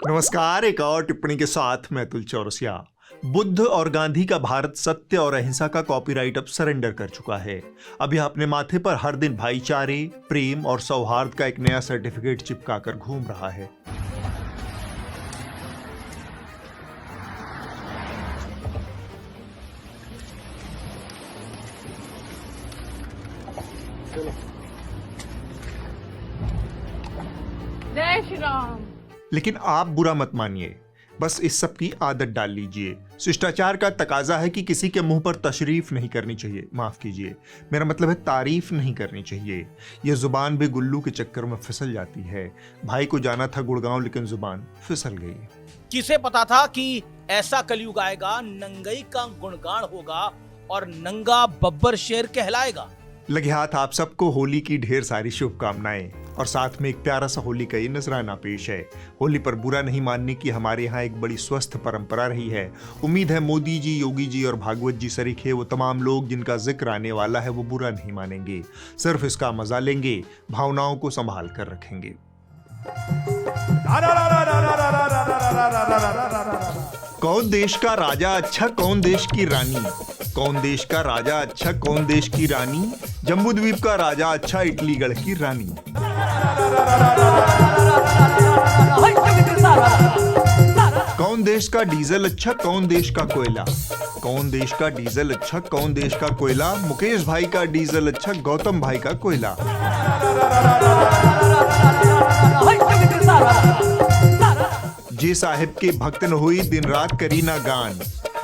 नमस्कार। एक और टिप्पणी के साथ मैं अतुल चौरसिया। बुद्ध और गांधी का भारत सत्य और अहिंसा का कॉपीराइट अब सरेंडर कर चुका है। अब यह अपने माथे पर हर दिन भाईचारे, प्रेम और सौहार्द का एक नया सर्टिफिकेट चिपकाकर घूम रहा है। जय श्री राम। लेकिन आप बुरा मत मानिए, बस इस सब की आदत डाल लीजिए। शिष्टाचार का तकाजा है कि किसी के मुंह पर तशरीफ नहीं करनी चाहिए, माफ कीजिए, मेरा मतलब है तारीफ नहीं करनी चाहिए। यह जुबान भी गुल्लू के चक्कर में फिसल जाती है। भाई को जाना था गुड़गांव, लेकिन जुबान फिसल गई। किसे पता था कि ऐसा कलयुग आएगा, नंगई का गुणगान होगा और नंगा बब्बर शेर कहलाएगा। लगे हाथ आप सबको होली की ढेर सारी शुभकामनाएं और साथ में एक प्यारा सा होली का ये नजराना पेश है। होली पर बुरा नहीं मानने की हमारे यहाँ एक बड़ी स्वस्थ परंपरा रही है। उम्मीद है मोदी जी, योगी जी और भागवत जी सरीखे वो तमाम लोग जिनका जिक्र आने वाला है वो बुरा नहीं मानेंगे, सिर्फ इसका मजा लेंगे, भावनाओं को संभाल कर रखेंगे। कौन देश का राजा अच्छा, कौन देश की रानी? कौन देश का राजा अच्छा, कौन देश की रानी? जम्बूद्वीप का राजा अच्छा, इटलीगढ़ की रानी। कौन देश का डीजल अच्छा, कौन देश का कोयला? कौन देश का डीजल अच्छा, कौन देश का कोयला? मुकेश भाई का डीजल अच्छा, गौतम भाई का कोयला। जे साहिब के भक्त न हुई दिन रात करी ना गान।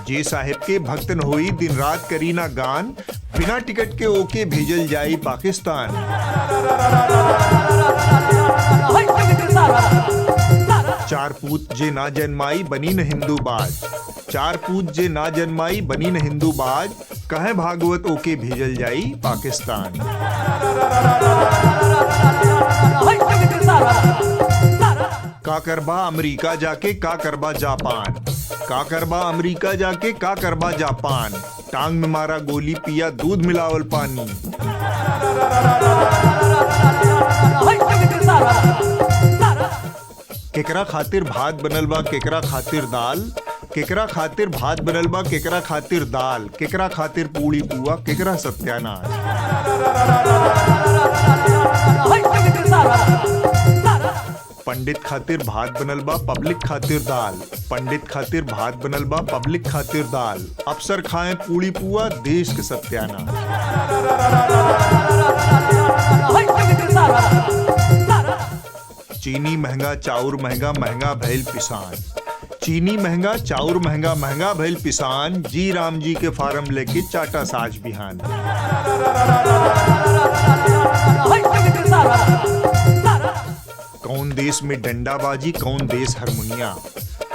जे साहिब के भक्त न हुई दिन रात करी ना गान। बिना टिकट के ओके भेजल जाई पाकिस्तान। चार पूत जे ना जन्माई बनी न हिंदू बाज। चार पूत जे ना जन्माई बनी न हिंदू बाज। कहे भागवत ओके भेजल जाई पाकिस्तान। का करबा अमेरिका जाके, का करबा जापान। का करबा अमेरिका जाके, का करबा जापान। टांग में मारा गोली, पिया दूध मिलावल पानी। केकरा खातिर भात बनल बा, केकरा खातिर दाल। केकरा खातिर भात बनल बा, केकरा खातिर दाल। केकरा खातिर पूड़ी पुआ, केकरा सत्यानाश। पंडित खातिर भात बनल बा, पब्लिक खातिर दाल। पंडित खातिर भात बनल बा, पब्लिक खातिर दाल। अफसर खाएं पूड़ी पुआ, देश के सत्यानाश। चीनी महंगा, चाउर महंगा, महंगा भैल पिसान। चीनी महंगा, चाउर महंगा, महंगा भैल पिसान। जी राम जी के फार्म लेके चाटा साज बिहान। कौन देश में डंडाबाजी, कौन देश हारमोनिया?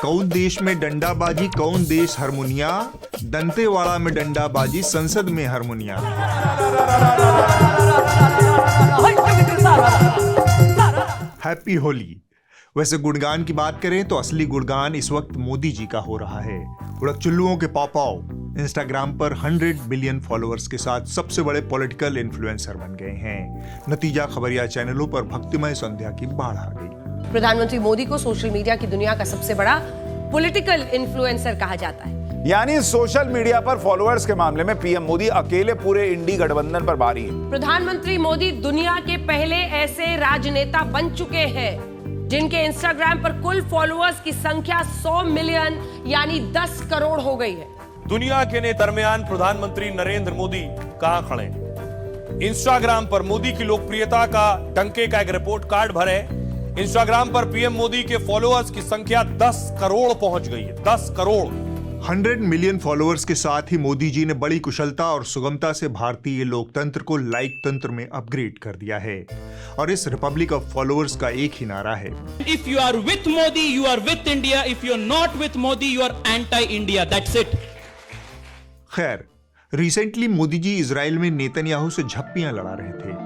कौन देश में डंडाबाजी, कौन देश हारमोनिया? दंतेवाड़ा में डंडाबाजी, संसद में हारमोनिया। हैप्पी होली। वैसे गुणगान की बात करें तो असली गुणगान इस वक्त मोदी जी का हो रहा है। उड़क चुल्लुओं के पापाओ इंस्टाग्राम पर 100 बिलियन फॉलोअर्स के साथ सबसे बड़े पॉलिटिकल इन्फ्लुएंसर बन गए हैं। नतीजा खबरिया चैनलों पर भक्तिमय संध्या की बाढ़ आ गई। प्रधानमंत्री मोदी को सोशल मीडिया की दुनिया का सबसे बड़ा पॉलिटिकल इन्फ्लुएंसर कहा जाता है। यानी सोशल मीडिया पर फॉलोअर्स के मामले में पीएम मोदी अकेले पूरे इंडी गठबंधन पर भारी है। प्रधानमंत्री मोदी दुनिया के पहले ऐसे राजनेता बन चुके हैं जिनके इंस्टाग्राम पर कुल फॉलोअर्स की संख्या 100 मिलियन यानी 10 करोड़ हो गई है। दुनिया के ने दरमियान प्रधानमंत्री नरेंद्र मोदी कहां खड़े? इंस्टाग्राम पर मोदी की लोकप्रियता का डंके का एक रिपोर्ट कार्ड भरे। इंस्टाग्राम पर पीएम मोदी के फॉलोअर्स की संख्या 10 करोड़ पहुंच गई है। 10 करोड़। 100 मिलियन फॉलोअर्स के साथ ही मोदी जी ने बड़ी कुशलता और सुगमता से भारतीय लोकतंत्र को लाइक तंत्र में अपग्रेड कर दिया है। और इस रिपब्लिक ऑफ फॉलोअर्स का एक ही नारा है, if you are with Modi you are with India, if you are not with Modi you are anti India, that's it. खैर, रिसेंटली मोदी जी इजराइल में नेतन्याहू से झप्पियां लड़ा रहे थे।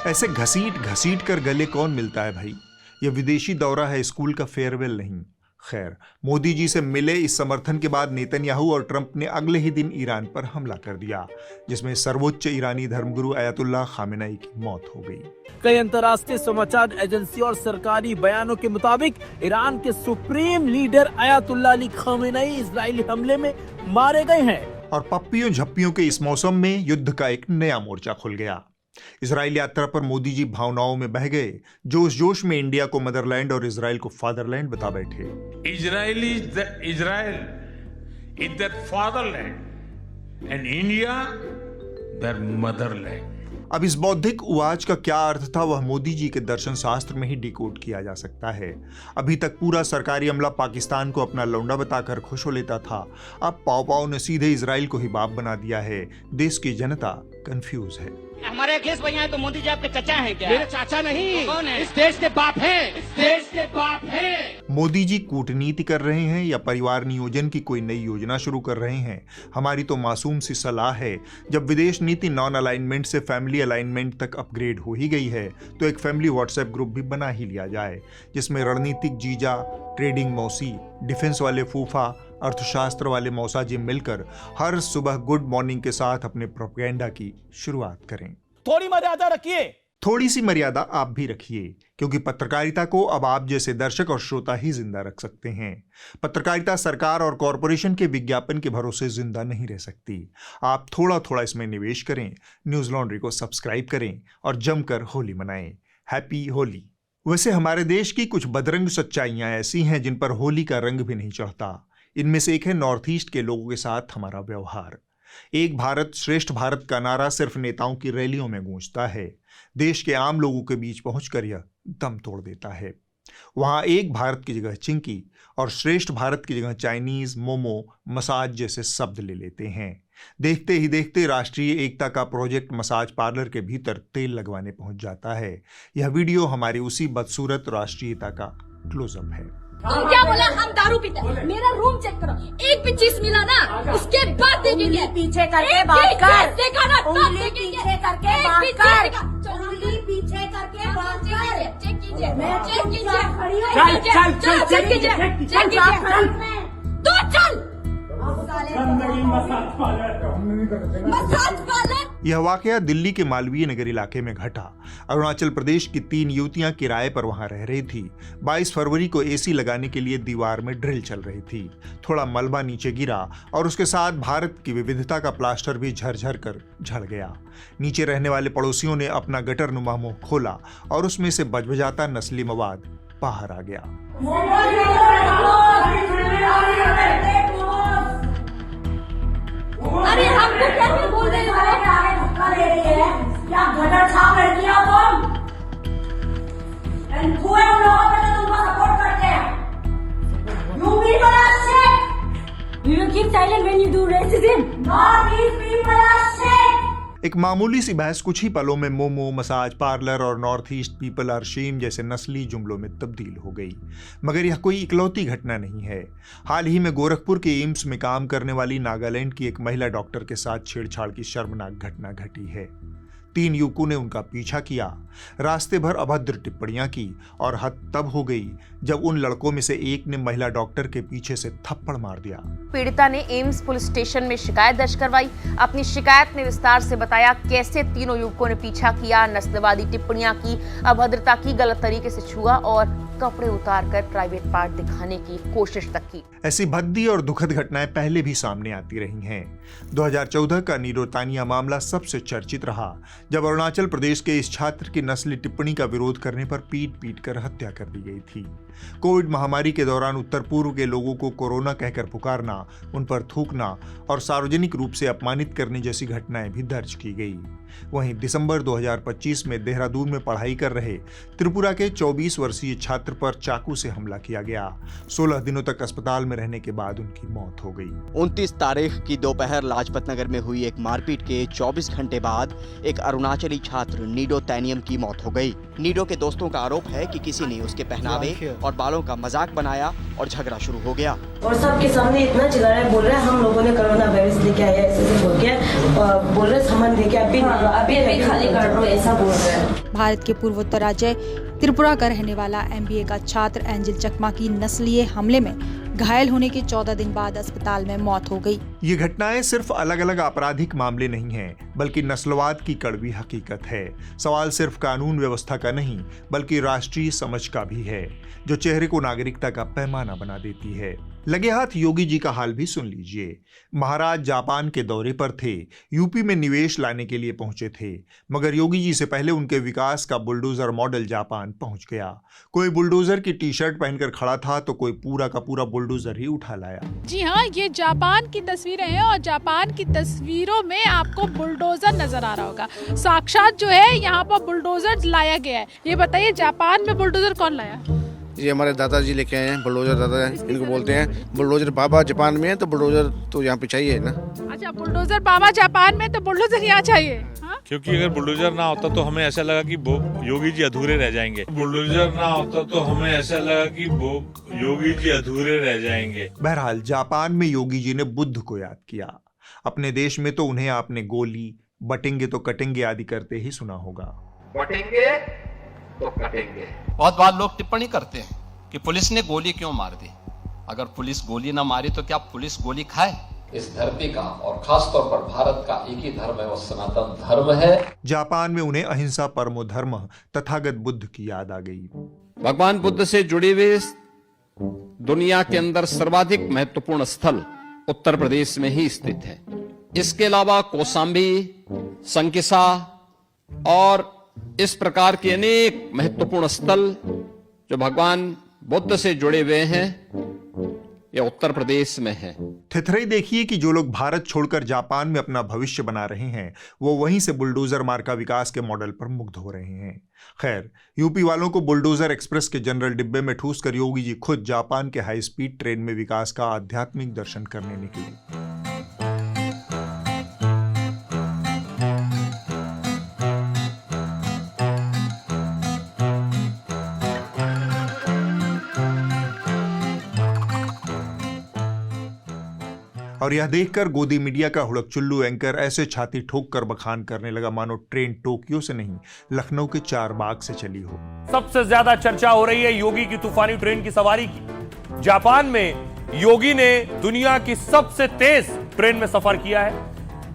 ऐसे घसीट घसीट कर गले कौन मिलता है भाई? यह विदेशी दौरा है, स्कूल का फेयरवेल नहीं। खैर, मोदी जी से मिले इस समर्थन के बाद नेतन्याहू और ट्रंप ने अगले ही दिन ईरान पर हमला कर दिया, जिसमें सर्वोच्च ईरानी धर्मगुरु अयतुल्लाह खामेनेई की मौत हो गई। कई अंतर्राष्ट्रीय समाचार एजेंसी और सरकारी बयानों के मुताबिक ईरान के supreme leader Ayatollah Ali Khamenei Israeli हमले में मारे गए हैं। और पप्पियों झप्पियों के इस मौसम में युद्ध का एक नया मोर्चा खुल गया। इजराइल यात्रा पर मोदी जी भावनाओं में बह गए, जोश जोश में इंडिया को मदरलैंड और इजराइल को फादरलैंड बता बैठे। Israel is their fatherland and India their motherland. अब इस बौद्धिक उवाच का क्या अर्थ था, वह मोदी जी के दर्शन शास्त्र में ही डिकोड किया जा सकता है। अभी तक पूरा सरकारी अमला पाकिस्तान को अपना लौंडा बताकर खुश हो लेता था, अब पाव पाव ने सीधे इजराइल को ही बाप बना दिया है। देश की जनता कंफ्यूज है। हमारे अखिलेश भैया हैं तो मोदी जी आपके चाचा हैं क्या? मेरे चाचा नहीं, कौन है? इस देश के बाप हैं, इस देश के बाप हैं। मोदी जी कूटनीति कर रहे हैं या परिवार नियोजन की कोई नई योजना शुरू कर रहे हैं? हमारी तो मासूम सी सलाह है, जब विदेश नीति नॉन अलाइनमेंट से फैमिली अलाइनमेंट तक अपग्रेड हो ही गई है, तो एक फैमिली व्हाट्सएप ग्रुप भी बना ही लिया जाए, जिसमें रणनीतिक जीजा, ट्रेडिंग मौसी, डिफेंस वाले फूफा, अर्थशास्त्र वाले मौसा जी मिलकर हर सुबह गुड मॉर्निंग के साथ अपने प्रोपेगेंडा की शुरुआत करें। थोड़ी मर्यादा रखिए। थोड़ी सी मर्यादा आप भी रखिए, क्योंकि पत्रकारिता को अब आप जैसे दर्शक और श्रोता ही जिंदा रख सकते हैं। पत्रकारिता सरकार और कॉरपोरेशन के विज्ञापन के भरोसे जिंदा नहीं रह सकती। आप थोड़ा थोड़ा इसमें निवेश करें, न्यूज लॉन्ड्री को सब्सक्राइब करें और जमकर होली मनाएं। हैप्पी होली। वैसे हमारे देश की कुछ बदरंग सच्चाइयां ऐसी हैं जिन पर होली का रंग भी नहीं चढ़ता। इनमें से एक है नॉर्थ ईस्ट के लोगों के साथ हमारा व्यवहार। एक भारत श्रेष्ठ भारत का नारा सिर्फ नेताओं की रैलियों में गूंजता है, देश के आम लोगों के बीच पहुंचकर यह दम तोड़ देता है। वहां एक भारत की जगह चिंकी और श्रेष्ठ भारत की जगह चाइनीज, मोमो, मसाज जैसे शब्द ले लेते हैं। देखते ही देखते राष्ट्रीय एकता का प्रोजेक्ट मसाज पार्लर के भीतर तेल लगवाने पहुंच जाता है। यह वीडियो हमारी उसी बदसूरत राष्ट्रीयता का क्लोजअप है। तुम क्या बोला? हम दारू पीते हैं। मेरा रूम चेक करो, एक भी चीज मिला ना उसके बाद देखेंगे। पीछे करके बात कर, देखा ना उंगली पीछे करके बात कर, उंगली पीछे करके बात कर। चेक कीजिए, मैं चेक कीजिए, चल चेक कीजिए, चेक कीजिए। तो चल मसाज पार्लर। यह वाकया दिल्ली के मालवीय नगर इलाके में घटा। अरुणाचल प्रदेश की 3 युवतियां किराए पर वहां रह रही थी। 22 फरवरी को एसी लगाने के लिए दीवार में ड्रिल चल रही थी। थोड़ा मलबा नीचे गिरा और उसके साथ भारत की विविधता का प्लास्टर भी झरझर कर झड़ गया। नीचे रहने वाले पड़ोसियों ने अपना गटर नुमा मुंह खोला और उसमें से बजबजाता नस्ली मवाद बाहर आ गया। अरे हमको कैसे बोल रहे हो? धक्का दे रही है क्या? गटर साफ कर दिया तुम? एंड हुए उन लोगों पे तो तुमको सपोर्ट करते हैं। You people are sick. You keep silent when you do racism. Not these people are sick. एक मामूली सी बहस कुछ ही पलों में मोमो, मसाज पार्लर और north east people are shame जैसे नस्ली जुमलों में तब्दील हो गई। मगर यह कोई इकलौती घटना नहीं है। हाल ही में गोरखपुर के एम्स में काम करने वाली नागालैंड की एक महिला डॉक्टर के साथ छेड़छाड़ की शर्मनाक घटना घटी है। 3 युवकों ने उनका पीछा किया, रास्ते भर अभद्र टिप्पणियां की और हद तब हो गई जब उन लड़कों में से एक ने महिला डॉक्टर के पीछे से थप्पड़ मार दिया। पीड़िता ने एम्स पुलिस स्टेशन में शिकायत दर्ज करवाई। अपनी शिकायत में विस्तार से बताया कैसे तीनों युवकों ने पीछा किया, नस्लवादी टिप्पणियां की, अभद्रता की, गलत तरीके से छुआ और कपड़े उतारकर प्राइवेट पार्ट दिखाने की कोशिश तक की। ऐसी भद्दी और दुखद घटनाएं पहले भी सामने आती रही हैं। 2014 का नीरो तानिया मामला सबसे चर्चित रहा, जब अरुणाचल प्रदेश के इस छात्र की नस्ली टिप्पणी का विरोध करने पर पीट कर हत्या कर दी गई थी। कोविड महामारी के दौरान उत्तर पूर्व के लोगों को कोरोना कहकर पुकारना, उन पर थूकना और सार्वजनिक रूप से अपमानित करने जैसी घटनाएं भी दर्ज की गई। वहीं दिसंबर 2025 में देहरादून में पढ़ाई कर रहे त्रिपुरा के 24 वर्षीय छात्र पर चाकू से हमला किया गया। 16 दिनों तक अस्पताल में रहने के बाद उनकी मौत हो गई। 29 तारीख की दोपहर लाजपत नगर में हुई एक मारपीट के 24 घंटे बाद एक अरुणाचली छात्र नीडो तैनियम की मौत हो गई। नीडो के दोस्तों का आरोप है कि किसी ने उसके पहनावे और बालों का मजाक बनाया और झगड़ा शुरू हो गया। और सबके सामने इतना चिल्ला रहा है, बोल रहा है हम लोगों ने कोरोना वायरस लेके आया ऐसे बोल के, बोल रहे सामान लेके अभी खाली कर रहे हो ऐसा बोल रहे हैं। भारत के पूर्वोत्तर राज्य त्रिपुरा का रहने वाला MBA का छात्र एंजल चकमा की नस्लीय हमले में घायल होने के 14 दिन बाद अस्पताल में मौत हो गई। ये घटनाएं सिर्फ अलग अलग आपराधिक मामले नहीं हैं, बल्कि नस्लवाद की कड़वी हकीकत है। सवाल सिर्फ कानून व्यवस्था का नहीं, बल्कि राष्ट्रीय समझ का भी है, जो चेहरे को नागरिकता का पैमाना बना देती है। लगे हाथ योगी जी का हाल भी सुन लीजिए। महाराज जापान के दौरे पर थे, यूपी में निवेश लाने के लिए पहुंचे थे, मगर योगी जी से पहले उनके विकास का बुलडोजर मॉडल जापान पहुंच गया। कोई बुलडोजर की टी शर्ट पहनकर खड़ा था तो कोई पूरा का पूरा बुलडोजर ही उठा लाया। जी हाँ, ये जापान की तस्वीरें हैं और जापान की तस्वीरों में आपको बुलडोजर नजर आ रहा होगा। साक्षात जो है यहाँ पर बुलडोजर लाया गया है। ये बताइए जापान में बुलडोजर कौन लाया? ये हमारे दादाजी लेके आए हैं बुलडोजर। दादा इनको बोलते हैं बुलडोजर बाबा। जापान में है तो बुलडोजर तो यहाँ पे चाहिए ना। अच्छा, बुलडोजर बाबा जापान में तो बुलडोजर यहाँ चाहिए। हाँ? क्योंकि अगर बुलडोजर ना होता तो हमें ऐसा लगा कि योगी जी अधूरे रह जाएंगे। बुलडोजर ना होता तो हमें ऐसा लगा कि योगी जी अधूरे रह जाएंगे। बहरहाल जापान में योगी जी ने बुद्ध को याद किया। अपने देश में तो उन्हें आपने गोली, बटेंगे तो कटेंगे आदि करते ही सुना होगा। बटेंगे तो कटेंगे। बहुत बार लोग टिप्पणी करते हैं कि पुलिस ने गोली क्यों मार दी। अगर पुलिस गोली ना मारी तो क्या पुलिस गोली खाए? इस धरती का और खास तौर पर भारत का एक ही धर्म है, वो सनातन धर्म है। जापान में उन्हें अहिंसा परमो धर्म तथागत बुद्ध की याद आ गई। भगवान बुद्ध से जुड़े हुए दुनिया के अंदर सर्वाधिक महत्वपूर्ण स्थल उत्तर प्रदेश में ही स्थित है। इसके अलावा कौशाम्बी, संकिसा और इस प्रकार के अनेक महत्वपूर्ण स्थल जो भगवान बुद्ध से जुड़े हुए हैं, ये उत्तर प्रदेश में है। थिथरई देखिए कि जो लोग भारत छोड़कर जापान में अपना भविष्य बना रहे हैं, वो वहीं से बुलडोजर मार्का विकास के मॉडल पर मुग्ध हो रहे हैं। खैर, यूपी वालों को बुलडोजर एक्सप्रेस के जनरल डिब्बे में ठूस कर योगी जी खुद जापान के हाई स्पीड ट्रेन में विकास का आध्यात्मिक दर्शन करने निकले। और यह देखकर गोदी मीडिया का हुड़कचुल्लू एंकर ऐसे छाती ठोक कर बखान करने लगा मानो ट्रेन टोक्यो से नहीं, लखनऊ के चारबाग से चली हो। सबसे ज्यादा चर्चा हो रही है योगी की तूफानी ट्रेन की सवारी की। जापान में योगी ने दुनिया की सबसे तेज ट्रेन में सफर किया है।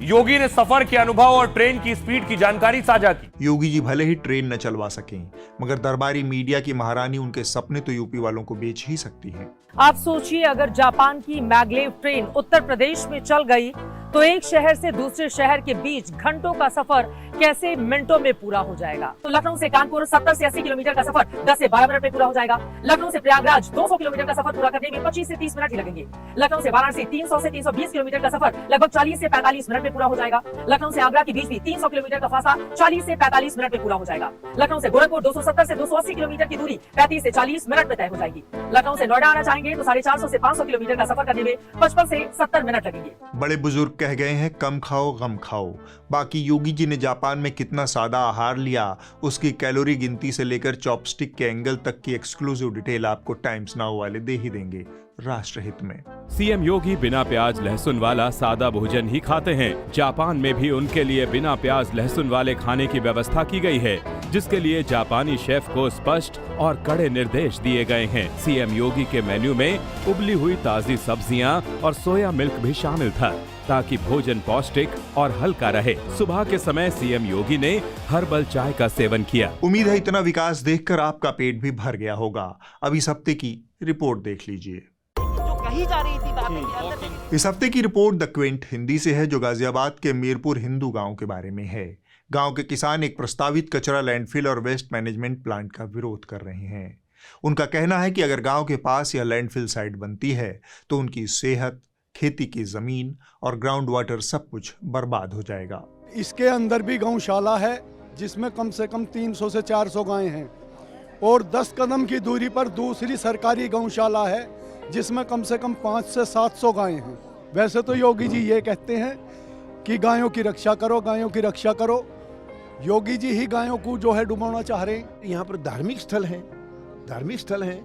योगी ने सफर के अनुभव और ट्रेन की स्पीड की जानकारी साझा की। योगी जी भले ही ट्रेन न चलवा सकें, मगर दरबारी मीडिया की महारानी उनके सपने तो यूपी वालों को बेच ही सकती है। आप सोचिए, अगर जापान की मैग्लेव ट्रेन उत्तर प्रदेश में चल गई तो एक शहर से दूसरे शहर के बीच घंटों का सफर कैसे मिनटों में पूरा हो जाएगा। तो लखनऊ से कानपुर 70 से 80 किलोमीटर का सफर 10 से 12 मिनट में पूरा हो जाएगा। लखनऊ से प्रयागराज 200 किलोमीटर का सफर पूरा करने में 25 से 30 मिनट ही लगेंगे। लखनऊ से वाराणसी 300 से 320 किलोमीटर का सफर लगभग 40 से 45 मिनट में पूरा हो जाएगा। लखनऊ से आगरा के बीच भी 300 किलोमीटर का फासला 40 से 45 मिनट में पूरा हो जाएगा। लखनऊ से गोरखपुर 270 से 280 किलोमीटर की दूरी 35 से 40 मिनट में तय हो जाएगी। लखनऊ से नोएडा आना चाहेंगे तो 450 से 500 किलोमीटर का सफर करने में 55 से 70 मिनट लगेंगे। बड़े बुजुर्ग कह गए हैं, कम खाओ गम खाओ। बाकी योगी जी ने जापान में कितना सादा आहार लिया, उसकी कैलोरी गिनती से लेकर चॉपस्टिक के एंगल तक की एक्सक्लूसिव डिटेल आपको टाइम्स नाउ वाले दे ही देंगे, राष्ट्रहित में। सीएम योगी बिना प्याज लहसुन वाला सादा भोजन ही खाते हैं। जापान में भी उनके लिए बिना प्याज लहसुन वाले खाने की व्यवस्था की गई है, जिसके लिए जापानी शेफ को स्पष्ट और कड़े निर्देश दिए गए हैं। सीएम योगी के मेन्यू में उबली हुई ताजी सब्जियां और सोया मिल्क भी शामिल था, ताकि भोजन पौष्टिक और हल्का रहे। सुबह के समय सीएम योगी ने हर्बल चाय का सेवन किया। उम्मीद है इतना विकास देखकर आपका पेट भी भर गया होगा। अब इस हफ्ते की रिपोर्ट देख लीजिए। कही जा रही थी इस हफ्ते की रिपोर्ट द क्विंट हिंदी से है, जो गाजियाबाद के मीरपुर हिंदू गांव के बारे में है। गांव के किसान एक प्रस्तावित कचरा लैंडफिल और वेस्ट मैनेजमेंट प्लांट का विरोध कर रहे हैं। उनका कहना है कि अगर गांव के पास यह लैंडफिल साइट बनती है तो उनकी सेहत, खेती की जमीन और ग्राउंड वाटर सब कुछ बर्बाद हो जाएगा। इसके अंदर भी गौशाला है, जिसमें कम से कम 300 से 400 गायें हैं, और 10 कदम की दूरी पर दूसरी सरकारी गौशाला है, जिसमें कम से कम 500 से 700 गायें हैं। वैसे तो योगी जी ये कहते हैं कि गायों की रक्षा करो, गायों की रक्षा करो। योगी जी ही गायों को जो है डुबाना चाह रहे हैं। यहाँ पर धार्मिक स्थल है,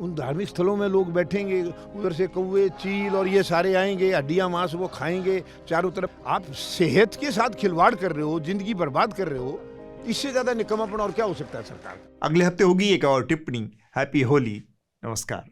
उन धार्मिक स्थलों में लोग बैठेंगे, उधर से कौवे, चील और ये सारे आएंगे, हड्डियां मांस वो खाएंगे चारों तरफ। आप सेहत के साथ खिलवाड़ कर रहे हो, जिंदगी बर्बाद कर रहे हो, इससे ज्यादा निकम्मापन और क्या हो सकता है सरकार? अगले हफ्ते होगी एक और टिप्पणी। हैप्पी होली, नमस्कार।